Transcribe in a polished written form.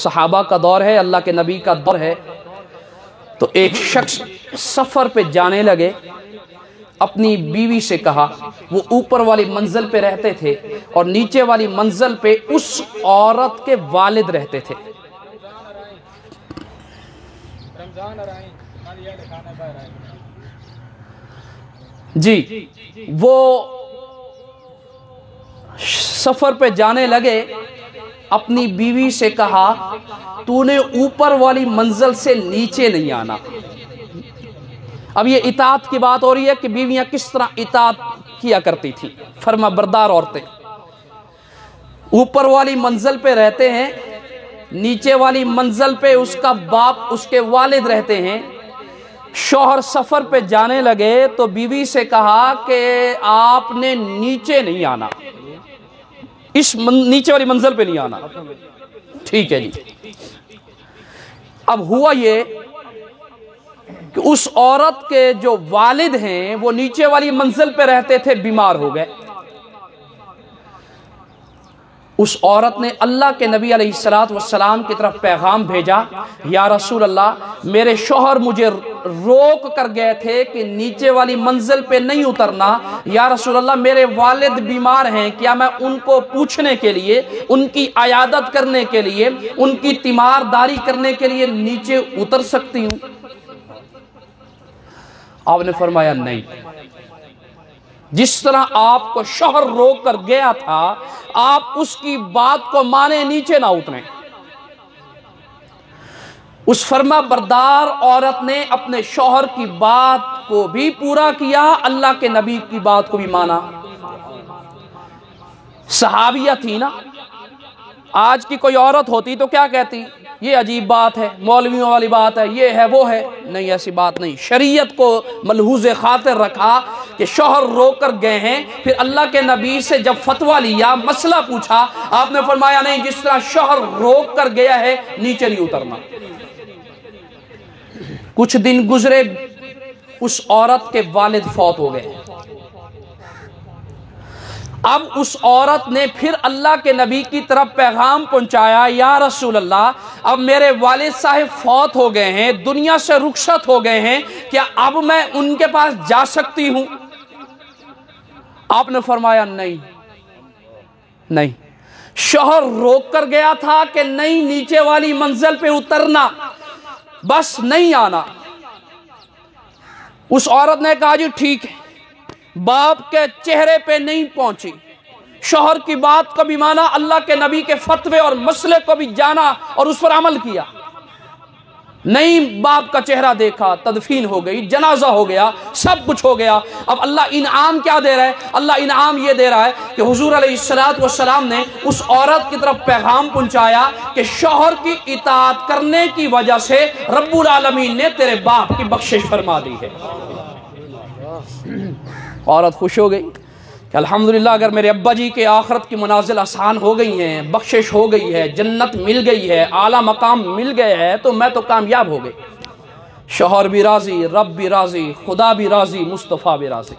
صحابہ کا دور ہے، اللہ کے نبی کا دور ہے، تو ایک شخص سفر پہ جانے لگے، اپنی بیوی سے کہا، وہ اوپر والی منزل پہ رہتے تھے اور نیچے والی منزل پہ اس عورت کے والد رہتے تھے۔ جی وہ سفر پہ جانے لگے، اپنی بیوی سے کہا تو نے اوپر والی منزل سے نیچے نہیں آنا۔ اب یہ اطاعت کی بات ہو رہی ہے کہ بیویاں کس طرح اطاعت کیا کرتی تھی، فرما بردار عورتیں اوپر والی منزل پہ رہتے ہیں، نیچے والی منزل پہ اس کا باپ اس کے والد رہتے ہیں۔ شوہر سفر پہ جانے لگے تو بیوی سے کہا کہ آپ نے نیچے نہیں آنا، اس نیچے والی منزل پہ نہیں آنا۔ ٹھیک ہے جی۔ اب ہوا یہ کہ اس عورت کے جو والد ہیں وہ نیچے والی منزل پہ رہتے تھے، بیمار ہو گئے۔ اس عورت نے اللہ کے نبی علیہ السلام کی طرف پیغام بھیجا، یا رسول اللہ میرے شوہر مجھے روک کر گئے تھے کہ نیچے والی منزل پہ نہیں اترنا، یا رسول اللہ میرے والد بیمار ہیں، کیا میں ان کو پوچھنے کے لیے، ان کی عیادت کرنے کے لیے، ان کی تیمارداری کرنے کے لیے نیچے اتر سکتی ہوں؟ آپ نے فرمایا نہیں، جس طرح آپ کو شوہر روک کر گیا تھا آپ اس کی بات کو مانے، نیچے نہ اتریں۔ اس فرما بردار عورت نے اپنے شوہر کی بات کو بھی پورا کیا، اللہ کے نبی کی بات کو بھی مانا۔ صحابیہ تھی نا، آج کی کوئی عورت ہوتی تو کیا کہتی، یہ عجیب بات ہے، مولویوں والی بات ہے، یہ ہے وہ ہے۔ نہیں، ایسی بات نہیں۔ شریعت کو ملحوظ خاطر رکھا کہ شوہر روک کر گئے ہیں، پھر اللہ کے نبی سے جب فتویٰ لیا، مسئلہ پوچھا، آپ نے فرمایا نہیں، جس طرح شوہر روک کر گیا ہے نیچے نہیں اترنا۔ کچھ دن گزرے، اس عورت کے والد فوت ہو گئے۔ اب اس عورت نے پھر اللہ کے نبی کی طرف پیغام پہنچایا، یا رسول اللہ اب میرے والد صاحب فوت ہو گئے ہیں، دنیا سے رخصت ہو گئے ہیں، کیا اب میں ان کے پاس جا سکتی ہوں؟ آپ نے فرمایا نہیں نہیں، شوہر روک کر گیا تھا کہ نہیں نیچے والی منزل پہ اترنا، بس نہیں آنا۔ اس عورت نے کہا جی ٹھیک ہے، باپ کے چہرے پہ نہیں پہنچی، شوہر کی بات کو بھی مانا، اللہ کے نبی کے فتوے اور مسئلے کو بھی جانا اور اس پر عمل کیا۔ نہیں باپ کا چہرہ دیکھا، تدفین ہو گئی، جنازہ ہو گیا، سب کچھ ہو گیا۔ اب اللہ انعام کیا دے رہا ہے؟ اللہ انعام یہ دے رہا ہے کہ حضور علیہ السلام نے اس عورت کی طرف پیغام پہنچایا کہ شوہر کی اطاعت کرنے کی وجہ سے رب العالمین نے تیرے باپ کی بخشش فرما دی ہے۔ عورت خوش ہو گئی کہ الحمدللہ اگر میرے ابا جی کے آخرت کی منازل آسان ہو گئی ہیں، بخشش ہو گئی ہے، جنت مل گئی ہے، اعلیٰ مقام مل گئے ہے، تو میں تو کامیاب ہو گئی۔ شوہر بھی راضی، رب بھی راضی، خدا بھی راضی، مصطفیٰ بھی راضی۔